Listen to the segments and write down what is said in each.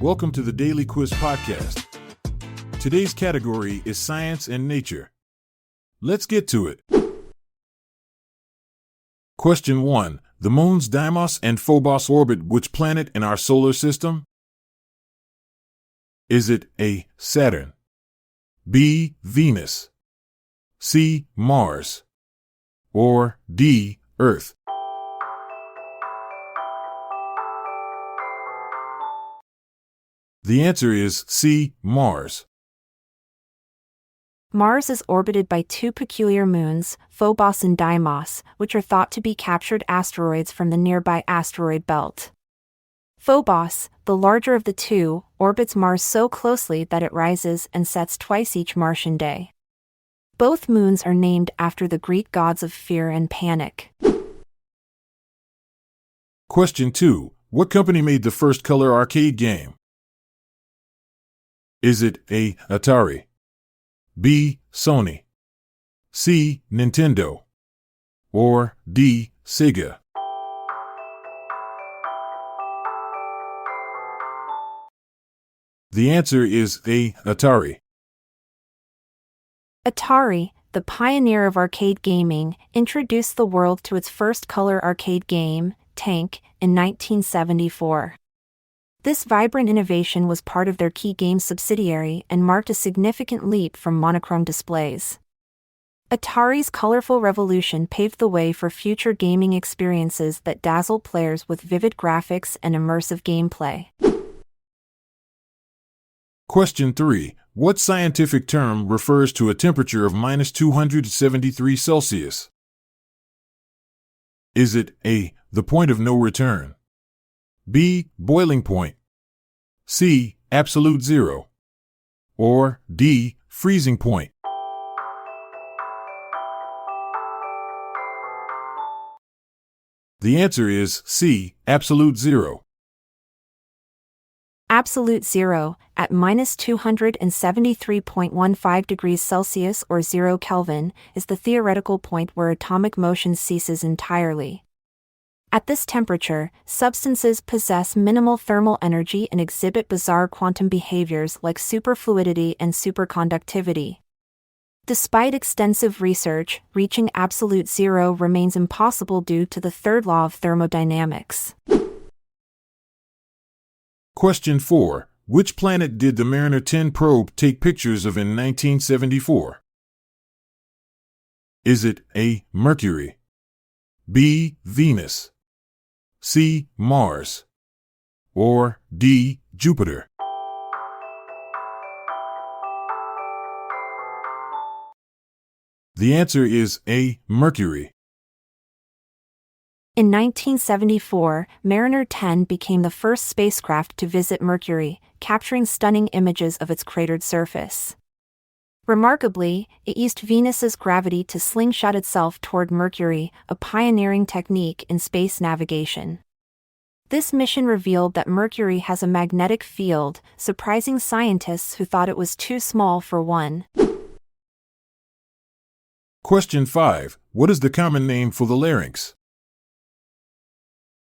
Welcome to the Daily Quiz Podcast. Today's category is Science and Nature. Let's get to it. Question 1. The moons Deimos and Phobos orbit which planet in our solar system? Is it A. Saturn, B. Venus, C. Mars, or D. Earth? The answer is C. Mars. Mars is orbited by two peculiar moons, Phobos and Deimos, which are thought to be captured asteroids from the nearby asteroid belt. Phobos, the larger of the two, orbits Mars so closely that it rises and sets twice each Martian day. Both moons are named after the Greek gods of fear and panic. Question 2. What company made the first color arcade game? Is it A. Atari, B. Sony, C. Nintendo, or D. Sega? The answer is A. Atari. Atari, the pioneer of arcade gaming, introduced the world to its first color arcade game, Tank, in 1974. This vibrant innovation was part of their key game subsidiary and marked a significant leap from monochrome displays. Atari's colorful revolution paved the way for future gaming experiences that dazzle players with vivid graphics and immersive gameplay. Question 3. What scientific term refers to a temperature of -273 Celsius? Is it A. The point of no return, B. Boiling point, C. Absolute zero, or D. Freezing point? The answer is C. Absolute zero. Absolute zero, at -273.15 degrees Celsius or 0 Kelvin, is the theoretical point where atomic motion ceases entirely. At this temperature, substances possess minimal thermal energy and exhibit bizarre quantum behaviors like superfluidity and superconductivity. Despite extensive research, reaching absolute zero remains impossible due to the third law of thermodynamics. Question 4. Which planet did the Mariner 10 probe take pictures of in 1974? Is it A. Mercury, B. Venus, C. Mars, or D. Jupiter? The answer is A. Mercury. In 1974, Mariner 10 became the first spacecraft to visit Mercury, capturing stunning images of its cratered surface. Remarkably, it used Venus's gravity to slingshot itself toward Mercury, a pioneering technique in space navigation. This mission revealed that Mercury has a magnetic field, surprising scientists who thought it was too small for one. Question 5. What is the common name for the larynx?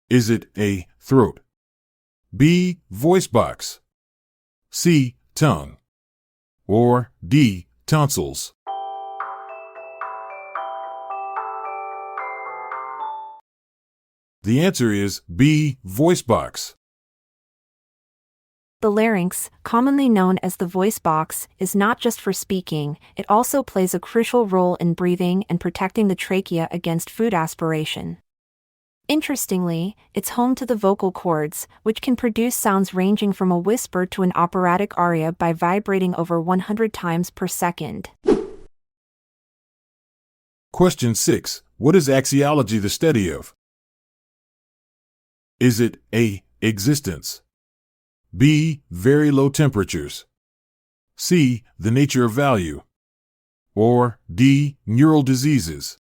Is it A. Throat, B. Voice box, C. Tongue, or D. Tonsils? The answer is B. Voice box. The larynx, commonly known as the voice box, is not just for speaking, it also plays a crucial role in breathing and protecting the trachea against food aspiration. Interestingly, it's home to the vocal cords, which can produce sounds ranging from a whisper to an operatic aria by vibrating over 100 times per second. Question 6. What is axiology the study of? Is it A. Existence, B. Very low temperatures, C. The nature of value, or D. Neural diseases?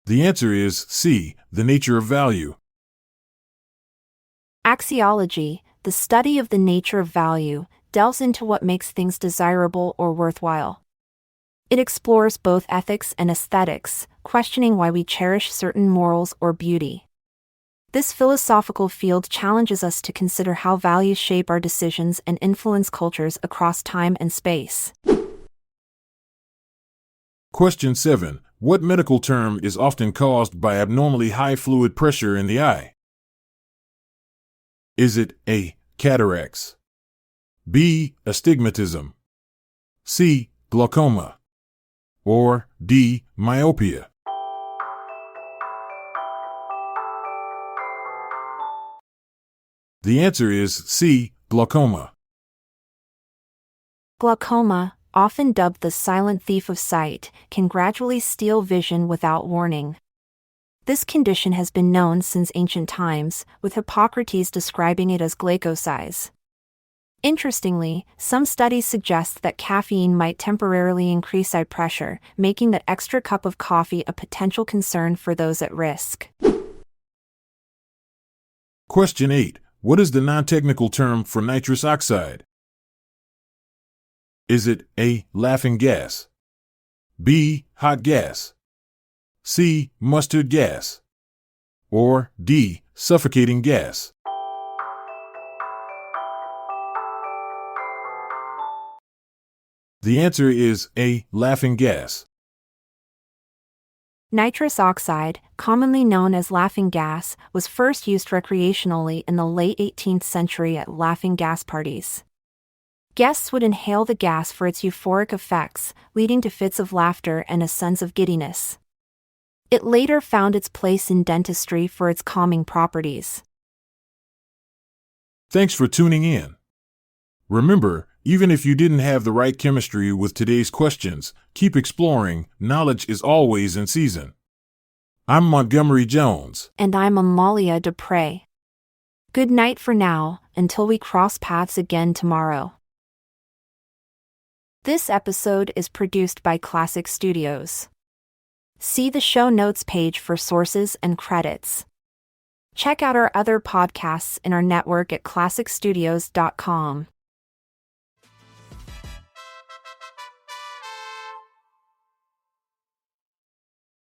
The answer is C. The nature of value. Axiology, the study of the nature of value, delves into what makes things desirable or worthwhile. It explores both ethics and aesthetics, questioning why we cherish certain morals or beauty. This philosophical field challenges us to consider how values shape our decisions and influence cultures across time and space. Question 7. What medical term is often caused by abnormally high fluid pressure in the eye? Is it A. Cataracts, B. Astigmatism, C. Glaucoma, or D. Myopia? The answer is C. Glaucoma. Glaucoma, often dubbed the silent thief of sight, can gradually steal vision without warning. This condition has been known since ancient times, with Hippocrates describing it as glaucosize. Interestingly, some studies suggest that caffeine might temporarily increase eye pressure, making that extra cup of coffee a potential concern for those at risk. Question 8. What is the non-technical term for nitrous oxide? Is it A. Laughing gas, B. Hot gas, C. Mustard gas, or D. Suffocating gas? The answer is A. Laughing gas. Nitrous oxide, commonly known as laughing gas, was first used recreationally in the late 18th century at laughing gas parties. Guests would inhale the gas for its euphoric effects, leading to fits of laughter and a sense of giddiness. It later found its place in dentistry for its calming properties. Thanks for tuning in. Remember, even if you didn't have the right chemistry with today's questions, keep exploring. Knowledge is always in season. I'm Montgomery Jones. And I'm Amalia Dupre. Good night for now, until we cross paths again tomorrow. This episode is produced by Classic Studios. See the show notes page for sources and credits. Check out our other podcasts in our network at classicstudios.com.